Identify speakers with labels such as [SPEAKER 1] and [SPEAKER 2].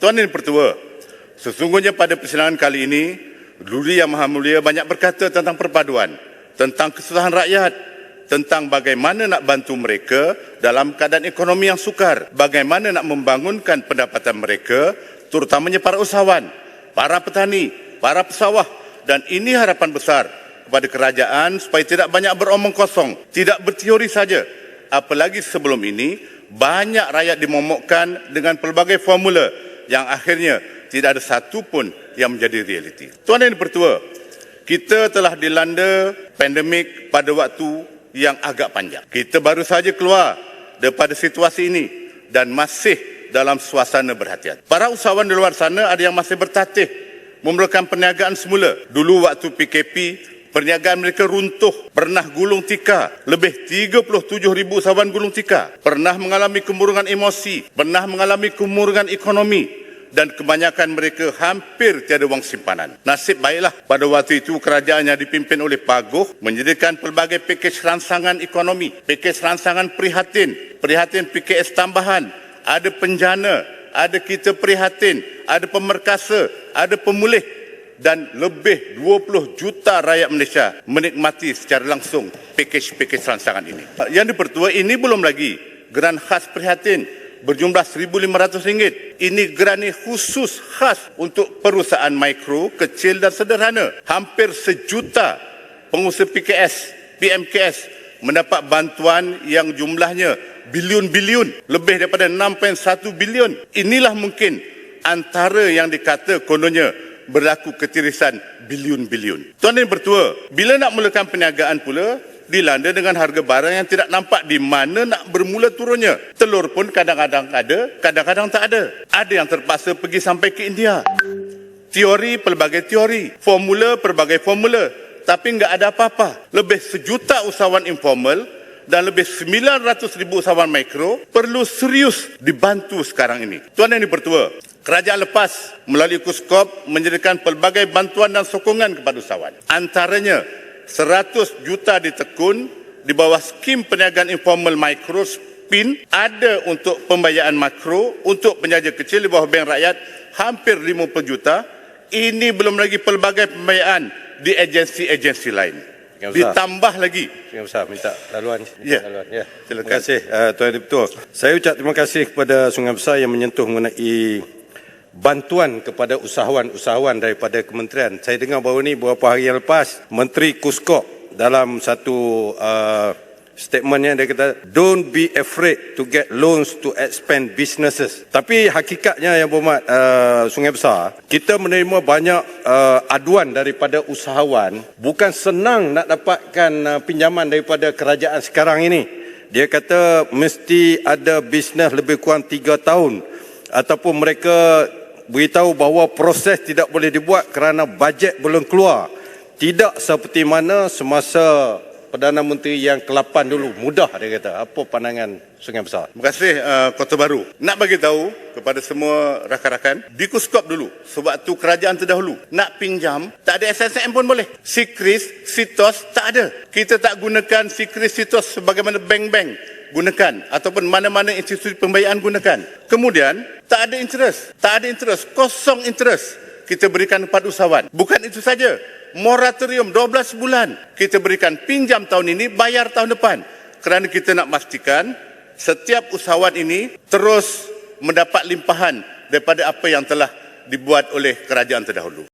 [SPEAKER 1] Tuan Yang Pertua, sesungguhnya pada persidangan kali ini, Duli Yang Maha Mulia banyak berkata tentang perpaduan, tentang kesusahan rakyat, tentang bagaimana nak bantu mereka dalam keadaan ekonomi yang sukar, bagaimana nak membangunkan pendapatan mereka, terutamanya para usahawan, para petani, para pesawah, dan ini harapan besar kepada kerajaan supaya tidak banyak beromong kosong, tidak berteori saja. Apalagi sebelum ini, banyak rakyat dimomokkan dengan pelbagai formula yang akhirnya tidak ada satu pun yang menjadi realiti. Tuan Yang Pertua, kita telah dilanda pandemik pada waktu yang agak panjang. Kita baru saja keluar daripada situasi ini dan masih dalam suasana berhati-hati. Para usahawan di luar sana ada yang masih bertatih memulakan perniagaan semula. Dulu waktu PKP, perniagaan mereka runtuh, pernah gulung tikar. Lebih 37,000 usahawan gulung tikar. Pernah mengalami kemurungan emosi, pernah mengalami kemurungan ekonomi, dan kebanyakan mereka hampir tiada wang simpanan. Nasib baiklah pada waktu itu kerajaan yang dipimpin oleh Pak Aguf menyediakan pelbagai pakej rangsangan ekonomi, pakej rangsangan prihatin PKS tambahan, ada penjana, ada kita prihatin, ada pemerkasa, ada pemulih, dan lebih 20 juta rakyat Malaysia menikmati secara langsung pakej rangsangan ini. Yang Di-Pertua, ini belum lagi geran khas prihatin berjumlah RM1,500. Ini geran khusus khas untuk perusahaan mikro, kecil dan sederhana. Hampir 1 juta pengusaha PKS, PMKS mendapat bantuan yang jumlahnya bilion-bilion, lebih daripada 6.1 bilion. Inilah mungkin antara yang dikata kononnya berlaku ketirisan bilion-bilion. Tuan Yang Pertua, bila nak mulakan perniagaan pula, dilanda dengan harga barang yang tidak nampak di mana nak bermula turunnya. Telur pun kadang-kadang ada, kadang-kadang tak ada. Ada yang terpaksa pergi sampai ke India. Teori, pelbagai teori. Formula, pelbagai formula. Tapi enggak ada apa-apa. Lebih 1 juta usahawan informal dan lebih 900,000 usahawan mikro perlu serius dibantu sekarang ini. Tuan Yang Di-Pertua, kerajaan lepas melalui Kuskop menyediakan pelbagai bantuan dan sokongan kepada usahawan. Antaranya 100 juta ditekun di bawah skim perniagaan informal mikro SPIN, ada untuk pembiayaan makro, untuk penjaja kecil di bawah bank rakyat hampir 50 juta. Ini belum lagi pelbagai pembiayaan di agensi-agensi lain. Ditambah lagi.
[SPEAKER 2] Yang besar, minta laluan.
[SPEAKER 1] Ya.
[SPEAKER 2] Ya.
[SPEAKER 1] Silakan.
[SPEAKER 2] Terima kasih Tuan Yang Di-Pertua. Saya ucap terima kasih kepada Sungai Besar yang menyentuh mengenai bantuan kepada usahawan-usahawan daripada kementerian. Saya dengar baru ni beberapa hari yang lepas, Menteri Kuskop dalam satu statementnya dia kata, don't be afraid to get loans to expand businesses. Tapi hakikatnya yang berhormat Sungai Besar, kita menerima banyak aduan daripada usahawan, bukan senang nak dapatkan pinjaman daripada kerajaan sekarang ini. Dia kata mesti ada bisnes lebih kurang 3 tahun ataupun mereka beritahu bahawa proses tidak boleh dibuat kerana bajet belum keluar. Tidak seperti mana semasa Perdana Menteri yang ke-8 dulu. Mudah, dia kata. Apa pandangan Sungai Besar?
[SPEAKER 1] Terima kasih Kota Baru. Nak bagi tahu kepada semua rakan-rakan, di Kuskop dulu, sewaktu kerajaan terdahulu, nak pinjam, tak ada SSM pun boleh. Sikris, Sitos, tak ada. Kita tak gunakan Sikris, Sitos sebagaimana bank-bank gunakan ataupun mana-mana institusi pembiayaan gunakan. Kemudian tak ada interest, kosong interest kita berikan kepada usahawan. Bukan itu saja, moratorium 12 bulan kita berikan, pinjam tahun ini, bayar tahun depan, kerana kita nak pastikan setiap usahawan ini terus mendapat limpahan daripada apa yang telah dibuat oleh kerajaan terdahulu.